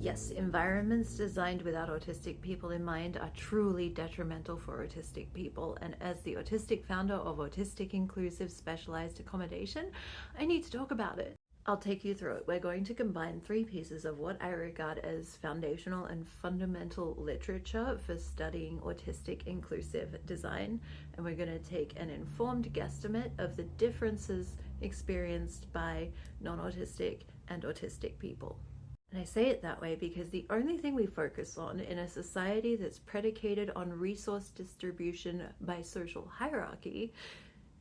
Yes, environments designed without autistic people in mind are truly detrimental for autistic people. And as the autistic founder of Autistic Inclusive Specialized Accommodation, I need to talk about it. I'll take you through it. We're going to combine 3 pieces of what I regard as foundational and fundamental literature for studying autistic inclusive design. And we're going to take an informed guesstimate of the differences experienced by non-autistic and autistic people. And I say it that way because the only thing we focus on in a society that's predicated on resource distribution by social hierarchy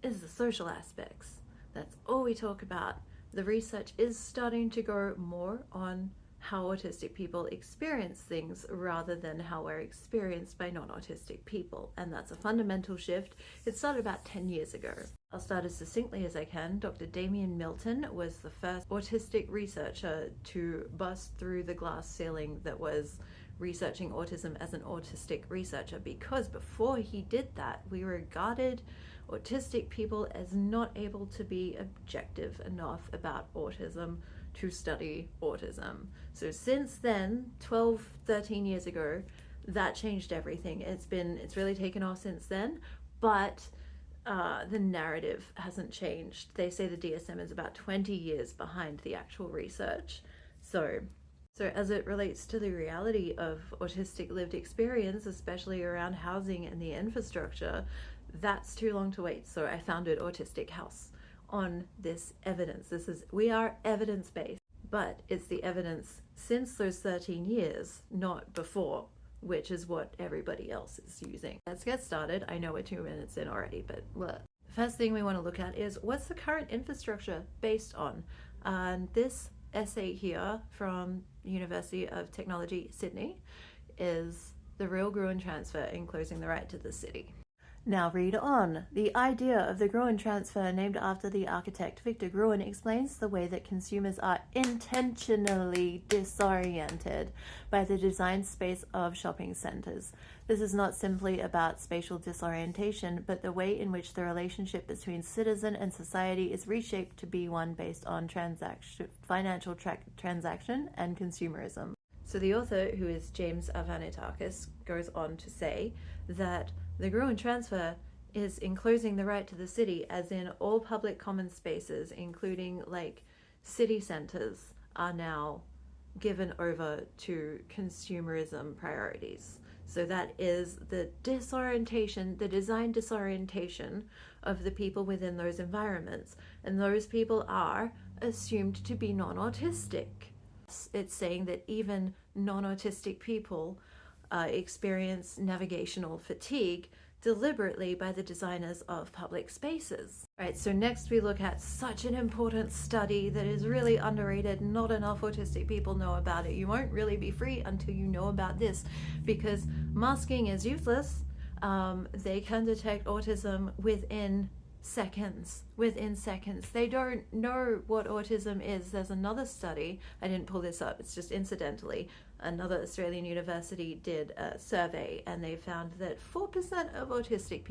is the social aspects. That's all we talk about. The research is starting to go more on how autistic people experience things rather than how we're experienced by non-autistic people. And that's a fundamental shift. It started about 10 years ago. I'll start as succinctly as I can. Dr. Damien Milton was the first autistic researcher to bust through the glass ceiling that was researching autism as an autistic researcher, because before he did that, we regarded autistic people as not able to be objective enough about autism to study autism. So since then, 12, 13 years ago, that changed everything. It's really taken off since then, but the narrative hasn't changed. They say the DSM is about 20 years behind the actual research. So as it relates to the reality of autistic lived experience, especially around housing and the infrastructure, that's too long to wait. So I founded Autistic House on this evidence. We are evidence-based, but it's the evidence since those 13 years, not before, which is what everybody else is using. Let's get started. I know we're 2 minutes in already, but the first thing we want to look at is what's the current infrastructure based on? And this essay here from University of Technology, Sydney, is the real Gruen Transfer-Enclosing the Right to the City. Now read on. The idea of the Gruen transfer, named after the architect Victor Gruen, explains the way that consumers are intentionally disoriented by the design space of shopping centers. This is not simply about spatial disorientation, but the way in which the relationship between citizen and society is reshaped to be one based on financial transaction and consumerism. So the author, who is James Arvanitakis, goes on to say that the Gruen transfer is enclosing the right to the city, as in all public common spaces, including like city centers, are now given over to consumerism priorities. So that is the disorientation, the design disorientation of the people within those environments. And those people are assumed to be non-autistic. It's saying that even non-autistic people experience navigational fatigue deliberately by the designers of public spaces. Right, so next we look at such an important study that is really underrated. Not enough autistic people know about it. You won't really be free until you know about this, because masking is useless. They can detect autism within seconds. They don't know what autism is. There's another study, I didn't pull this up, it's just incidentally, another Australian university did a survey, and they found that 4% of autistic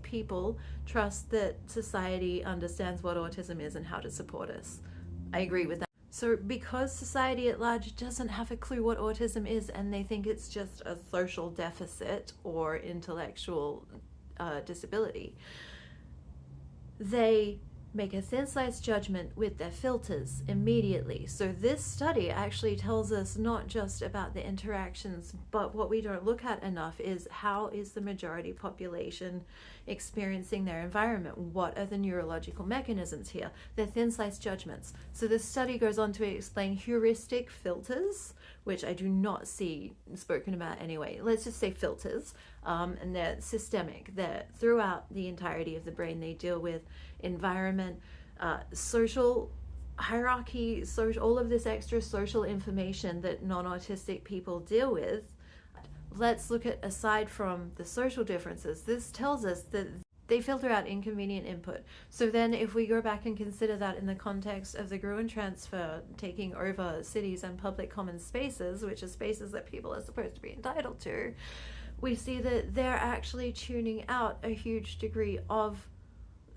people trust that society understands what autism is and how to support us. I agree with that. So because society at large doesn't have a clue what autism is, and they think it's just a social deficit or intellectual disability, they make a thin slice judgment with their filters immediately. So this study actually tells us not just about the interactions, but what we don't look at enough is how is the majority population experiencing their environment? What are the neurological mechanisms here? They're thin slice judgments. So this study goes on to explain heuristic filters, which I do not see spoken about anyway. Let's just say filters, and they're systemic. They're throughout the entirety of the brain. They deal with environment, social hierarchy, all of this extra social information that non-autistic people deal with. Let's look at, aside from the social differences, this tells us that they filter out inconvenient input. So then if we go back and consider that in the context of the Gruen transfer taking over cities and public common spaces, which are spaces that people are supposed to be entitled to, we see that they're actually tuning out a huge degree of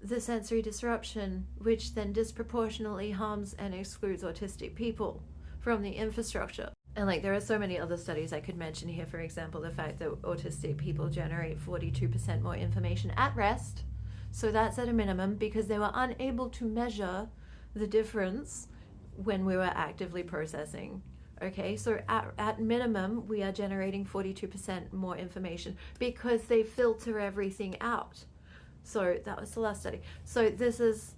the sensory disruption, which then disproportionately harms and excludes autistic people from the infrastructure. And like, there are so many other studies I could mention here. For example, the fact that autistic people generate 42% more information at rest. So that's at a minimum, because they were unable to measure the difference when we were actively processing. Okay, so at minimum, we are generating 42% more information because they filter everything out. So that was the last study. So this is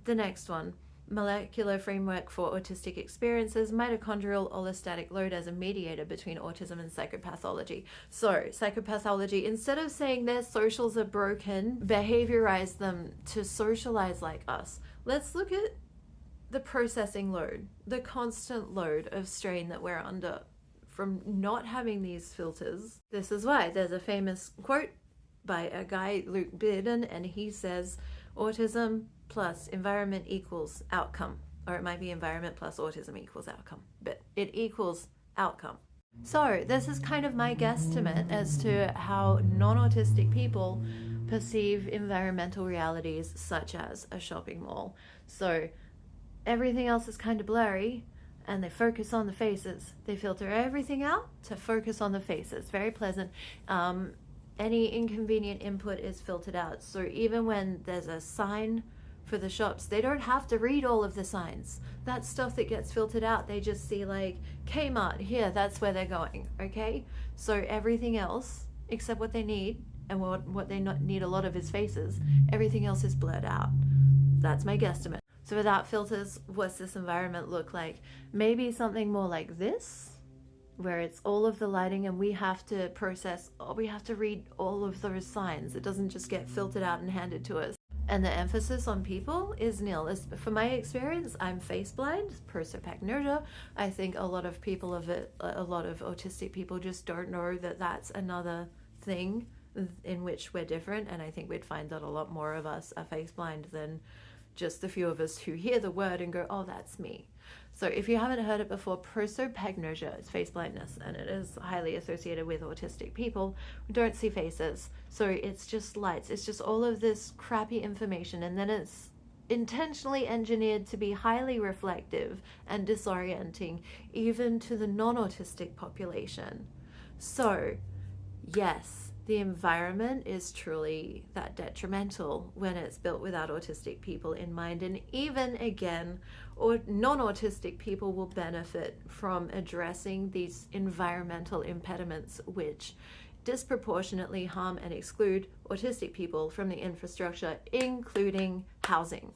the next one. Molecular framework for autistic experiences, mitochondrial allostatic load as a mediator between autism and psychopathology. So psychopathology, instead of saying their socials are broken, behaviorize them to socialize like us. Let's look at the processing load, the constant load of strain that we're under from not having these filters. This is why there's a famous quote by a guy, Luke Bearden, and he says, autism plus environment equals outcome. Or it might be environment plus autism equals outcome, but it equals outcome. So this is kind of my guesstimate as to how non-autistic people perceive environmental realities such as a shopping mall. So everything else is kind of blurry, and they focus on the faces. They filter everything out to focus on the faces. Very pleasant. Any inconvenient input is filtered out. So even when there's a sign for the shops, they don't have to read all of the signs. That's stuff that gets filtered out. They just see like Kmart here, that's where they're going. Okay, so everything else except what they need, and what they not need a lot of is faces, everything else is blurred out. That's my guesstimate. So without filters, what's this environment look like? Maybe something more like this, where it's all of the lighting and we have to process, we have to read all of those signs. It doesn't just get filtered out and handed to us. And the emphasis on people is nil. For my experience, I'm face blind, prosopagnosia. I think a lot of people a lot of autistic people just don't know that that's another thing in which we're different. And I think we'd find that a lot more of us are face blind than just the few of us who hear the word and go, oh, that's me. So if you haven't heard it before, prosopagnosia is face blindness, and it is highly associated with autistic people who don't see faces. So it's just lights. It's just all of this crappy information, and then it's intentionally engineered to be highly reflective and disorienting, even to the non-autistic population. So yes, the environment is truly that detrimental when it's built without autistic people in mind. And even again, or non-autistic people will benefit from addressing these environmental impediments which disproportionately harm and exclude autistic people from the infrastructure, including housing.